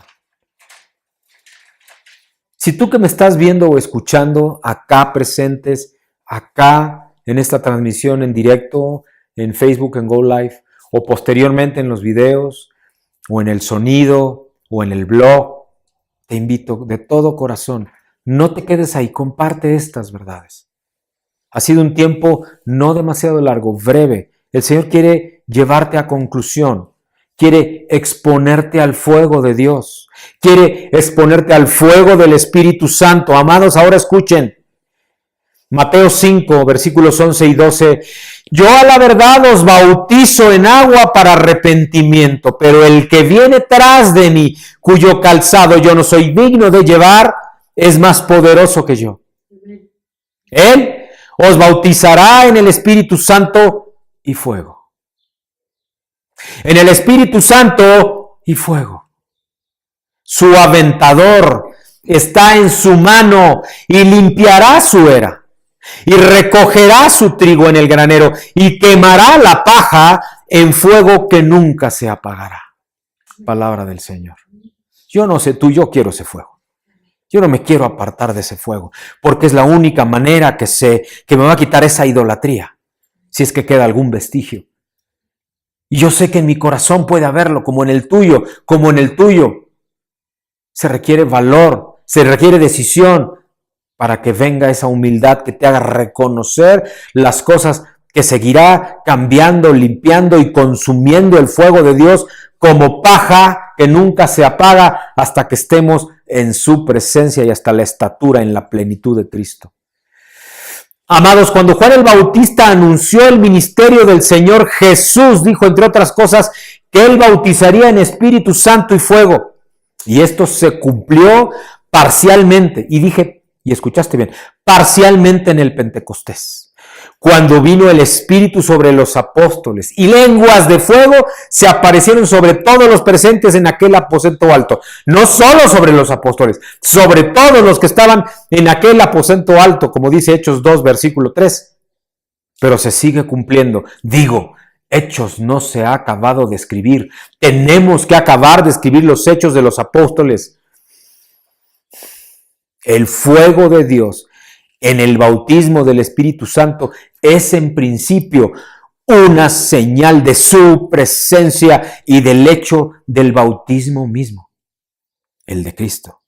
Si tú que me estás viendo o escuchando acá presentes, acá en esta transmisión en directo, en Facebook, en Go Live, o posteriormente en los videos, o en el sonido, o en el blog, te invito de todo corazón, no te quedes ahí, comparte estas verdades. Ha sido un tiempo no demasiado largo, breve. El Señor quiere llevarte a conclusión. Quiere exponerte al fuego de Dios. Quiere exponerte al fuego del Espíritu Santo. Amados, ahora escuchen. Mateo 5, versículos 11 y 12. Yo a la verdad os bautizo en agua para arrepentimiento, pero el que viene tras de mí, cuyo calzado yo no soy digno de llevar, es más poderoso que yo. Él os bautizará en el Espíritu Santo y fuego. En el Espíritu Santo y fuego. Su aventador está en su mano y limpiará su era. Y recogerá su trigo en el granero y quemará la paja en fuego que nunca se apagará. Palabra del Señor. Yo no sé tú, yo quiero ese fuego. Yo no me quiero apartar de ese fuego, porque es la única manera que me va a quitar esa idolatría, si es que queda algún vestigio. Y yo sé que en mi corazón puede haberlo, como en el tuyo, Se requiere valor, se requiere decisión para que venga esa humildad que te haga reconocer las cosas que seguirá cambiando, limpiando y consumiendo el fuego de Dios como paja que nunca se apaga hasta que estemos en su presencia y hasta la estatura en la plenitud de Cristo. Amados, cuando Juan el Bautista anunció el ministerio del Señor Jesús, dijo entre otras cosas que él bautizaría en Espíritu Santo y fuego. Y esto se cumplió parcialmente. Y dije, y escuchaste bien, parcialmente en el Pentecostés, cuando vino el Espíritu sobre los apóstoles y lenguas de fuego se aparecieron sobre todos los presentes en aquel aposento alto. No solo sobre los apóstoles, sobre todos los que estaban en aquel aposento alto, como dice Hechos 2, versículo 3. Pero se sigue cumpliendo. Digo, Hechos no se ha acabado de escribir. Tenemos que acabar de escribir los hechos de los apóstoles. El fuego de Dios en el bautismo del Espíritu Santo es en principio una señal de su presencia y del hecho del bautismo mismo, el de Cristo.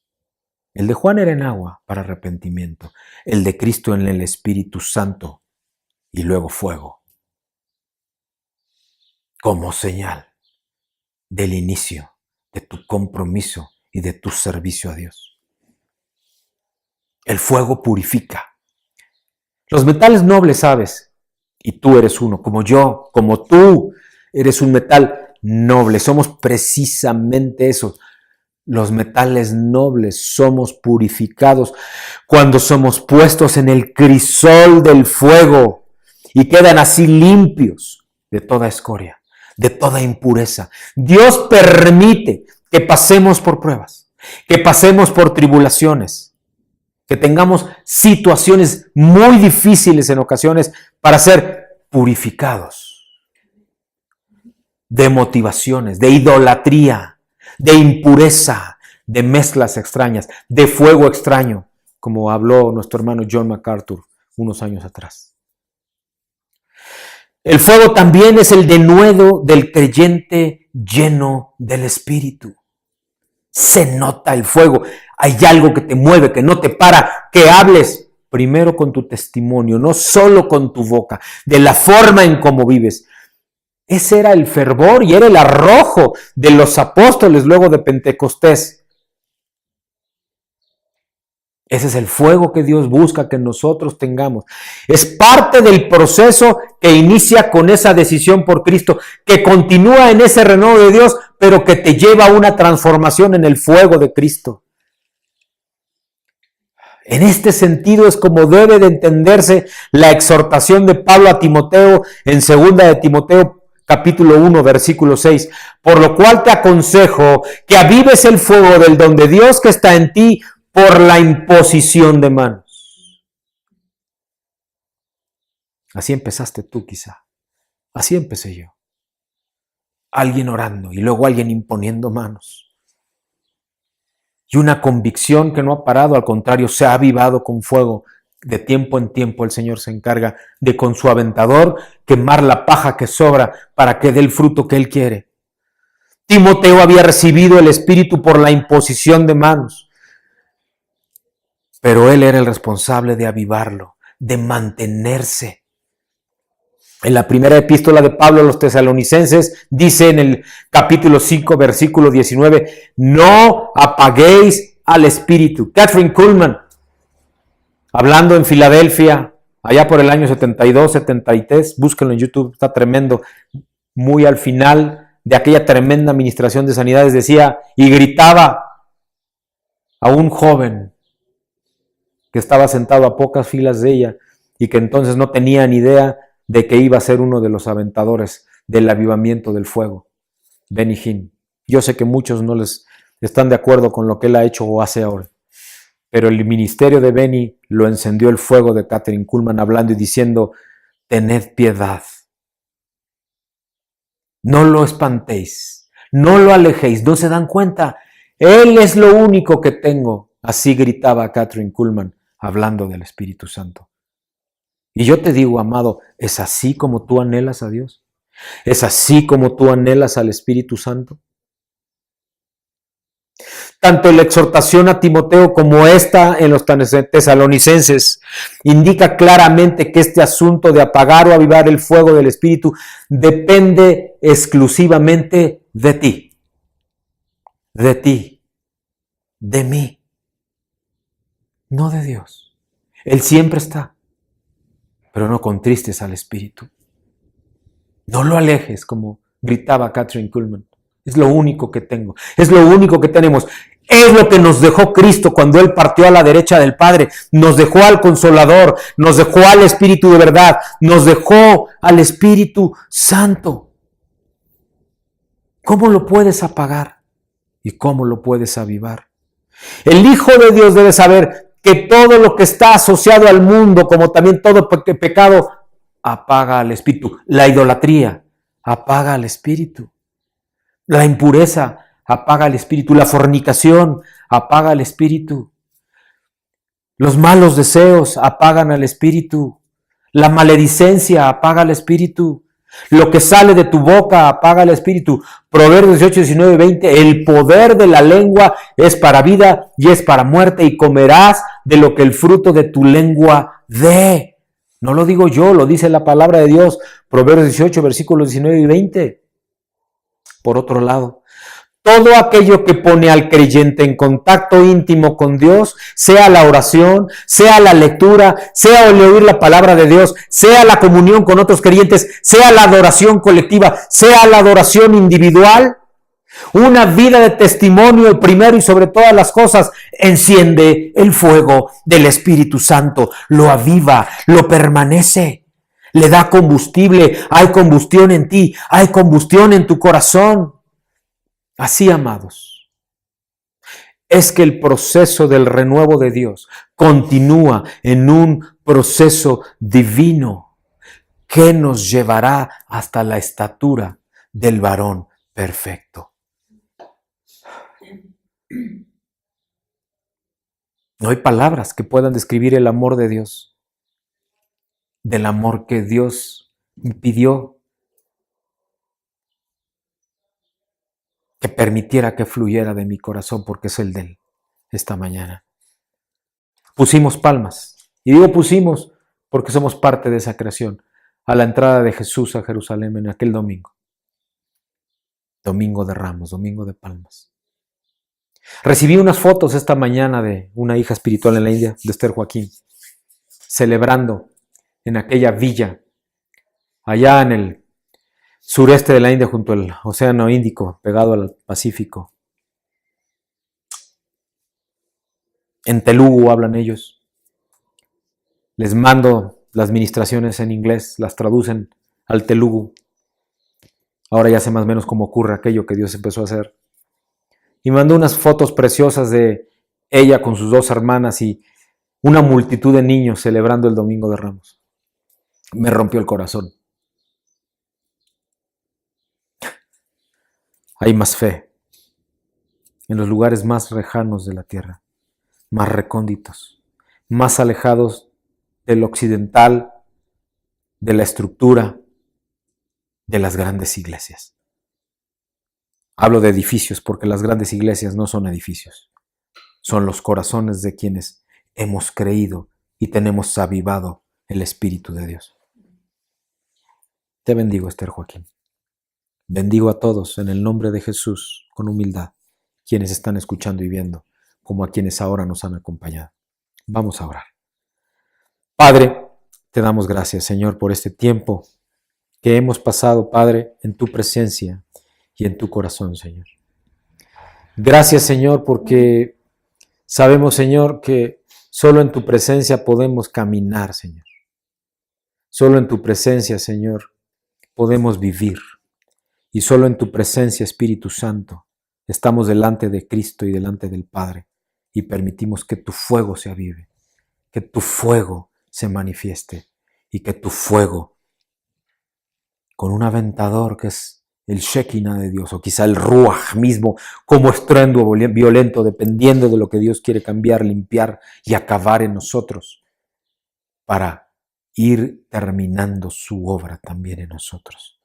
El de Juan era en agua para arrepentimiento, el de Cristo en el Espíritu Santo y luego fuego, como señal del inicio de tu compromiso y de tu servicio a Dios. El fuego purifica. Los metales nobles, ¿sabes? Y tú eres uno, como yo, como tú, eres un metal noble. Somos precisamente eso. Los metales nobles somos purificados cuando somos puestos en el crisol del fuego y quedan así limpios de toda escoria, de toda impureza. Dios permite que pasemos por pruebas, que pasemos por tribulaciones, que tengamos situaciones muy difíciles en ocasiones para ser purificados de motivaciones, de idolatría, de impureza, de mezclas extrañas, de fuego extraño, como habló nuestro hermano John MacArthur unos años atrás. El fuego también es el denuedo del creyente lleno del Espíritu. Se nota el fuego. Hay algo que te mueve, que no te para, que hables primero con tu testimonio, no solo con tu boca, de la forma en cómo vives. Ese era el fervor y era el arrojo de los apóstoles luego de Pentecostés. Ese es el fuego que Dios busca que nosotros tengamos. Es parte del proceso que inicia con esa decisión por Cristo, que continúa en ese renuevo de Dios, pero que te lleva a una transformación en el fuego de Cristo. En este sentido es como debe de entenderse la exhortación de Pablo a Timoteo en 2 de Timoteo capítulo 1 versículo 6. Por lo cual te aconsejo que avives el fuego del don de Dios que está en ti por la imposición de manos. Así empezaste tú quizá. Así empecé yo. Alguien orando y luego alguien imponiendo manos. Y una convicción que no ha parado, al contrario, se ha avivado con fuego. De tiempo en tiempo el Señor se encarga de con su aventador quemar la paja que sobra para que dé el fruto que Él quiere. Timoteo había recibido el Espíritu por la imposición de manos, pero él era el responsable de avivarlo, de mantenerse. En la primera epístola de Pablo a los tesalonicenses dice en el capítulo 5, versículo 19, no apaguéis al Espíritu. Kathryn Kuhlman, hablando en Filadelfia, allá por el año 72, 73, búsquenlo en YouTube, está tremendo, muy al final de aquella tremenda administración de sanidades, decía y gritaba a un joven que estaba sentado a pocas filas de ella y que entonces no tenía ni idea de que iba a ser uno de los aventadores del avivamiento del fuego, Benny Hinn. Yo sé que muchos no les están de acuerdo con lo que él ha hecho o hace ahora, pero el ministerio de Benny lo encendió el fuego de Kathryn Kuhlman, hablando y diciendo, tened piedad, no lo espantéis, no lo alejéis, no se dan cuenta, él es lo único que tengo. Así gritaba Kathryn Kuhlman, hablando del Espíritu Santo. Y yo te digo, amado, ¿es así como tú anhelas a Dios? ¿Es así como tú anhelas al Espíritu Santo? Tanto la exhortación a Timoteo como esta en los tesalonicenses indica claramente que este asunto de apagar o avivar el fuego del Espíritu depende exclusivamente de ti. De ti. de mí, no de Dios. Él siempre está, pero no contristes al Espíritu. No lo alejes, como gritaba Kathryn Kuhlman. Es lo único que tengo, es lo único que tenemos. Es lo que nos dejó Cristo cuando Él partió a la derecha del Padre. Nos dejó al Consolador, nos dejó al Espíritu de verdad, nos dejó al Espíritu Santo. ¿Cómo lo puedes apagar? ¿Y cómo lo puedes avivar? El Hijo de Dios debe saber que todo lo que está asociado al mundo, como también todo pecado, apaga al Espíritu. La idolatría apaga al Espíritu. La impureza apaga al Espíritu. La fornicación apaga al Espíritu. Los malos deseos apagan al Espíritu. La maledicencia apaga al Espíritu. Lo que sale de tu boca apaga al Espíritu. Proverbios 18, 19, 20. El poder de la lengua es para vida y es para muerte, y comerás de lo que el fruto de tu lengua dé. No lo digo yo, lo dice la palabra de Dios. Proverbios 18, versículos 19 y 20. Por otro lado, todo aquello que pone al creyente en contacto íntimo con Dios, sea la oración, sea la lectura, sea el oír la palabra de Dios, sea la comunión con otros creyentes, sea la adoración colectiva, sea la adoración individual, una vida de testimonio primero y sobre todas las cosas, enciende el fuego del Espíritu Santo, lo aviva, lo permanece, le da combustible, hay combustión en ti, hay combustión en tu corazón. Así, amados, es que el proceso del renuevo de Dios continúa en un proceso divino que nos llevará hasta la estatura del varón perfecto. No hay palabras que puedan describir el amor de Dios, del amor que Dios pidió que permitiera que fluyera de mi corazón, porque es el de Él esta mañana. Pusimos palmas, y digo pusimos porque somos parte de esa creación, a la entrada de Jesús a Jerusalén en aquel domingo. Domingo de Ramos, Domingo de Palmas. Recibí unas fotos esta mañana de una hija espiritual en la India, de Esther Joaquín, celebrando en aquella villa, allá en el sureste de la India, junto al Océano Índico, pegado al Pacífico. En Telugu hablan ellos. Les mando las ministraciones en inglés, las traducen al Telugu. Ahora ya sé más o menos cómo ocurre aquello que Dios empezó a hacer. Y mandó unas fotos preciosas de ella con sus dos hermanas y una multitud de niños celebrando el Domingo de Ramos. Me rompió el corazón. Hay más fe en los lugares más lejanos de la tierra, más recónditos, más alejados del occidental, de la estructura de las grandes iglesias. Hablo de edificios porque las grandes iglesias no son edificios, son los corazones de quienes hemos creído y tenemos avivado el Espíritu de Dios. Te bendigo, Esther Joaquín. Bendigo a todos en el nombre de Jesús con humildad, quienes están escuchando y viendo, como a quienes ahora nos han acompañado. Vamos a orar. Padre, te damos gracias, Señor, por este tiempo que hemos pasado, Padre, en tu presencia y en tu corazón, Señor. Gracias, Señor, porque sabemos, Señor, que solo en tu presencia podemos caminar, Señor. Solo en tu presencia, Señor, podemos vivir. Y solo en tu presencia, Espíritu Santo, estamos delante de Cristo y delante del Padre y permitimos que tu fuego se avive, que tu fuego se manifieste y que tu fuego, con un aventador que es el Shekinah de Dios, o quizá el Ruach mismo, como estruendo violento, dependiendo de lo que Dios quiere cambiar, limpiar y acabar en nosotros, para ir terminando su obra también en nosotros.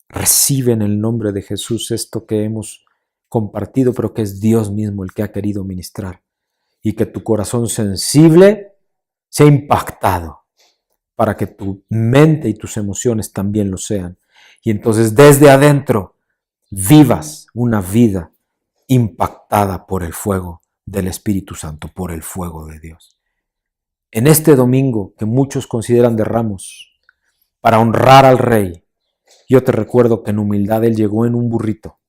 Recibe en el nombre de Jesús esto que hemos compartido, pero que es Dios mismo el que ha querido ministrar, y que tu corazón sensible sea impactado para que tu mente y tus emociones también lo sean. Y entonces desde adentro vivas una vida impactada por el fuego del Espíritu Santo, por el fuego de Dios. En este domingo que muchos consideran de Ramos, para honrar al Rey, yo te recuerdo que en humildad Él llegó en un burrito.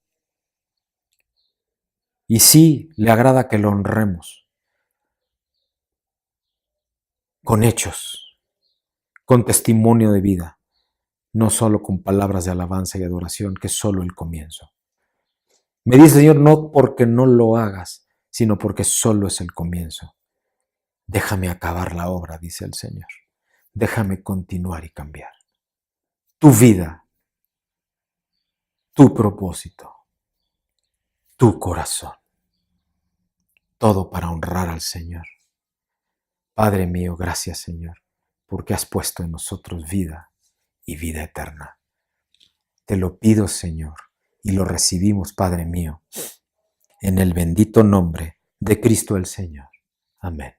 Y sí, le agrada que lo honremos con hechos, con testimonio de vida, no solo con palabras de alabanza y adoración, que es solo el comienzo. Me dice, Señor, no porque no lo hagas, sino porque solo es el comienzo. Déjame acabar la obra, dice el Señor. Déjame continuar y cambiar tu vida, tu propósito, tu corazón. Todo para honrar al Señor. Padre mío, gracias, Señor, porque has puesto en nosotros vida y vida eterna. Te lo pido, Señor, y lo recibimos, Padre mío, en el bendito nombre de Cristo el Señor. Amén.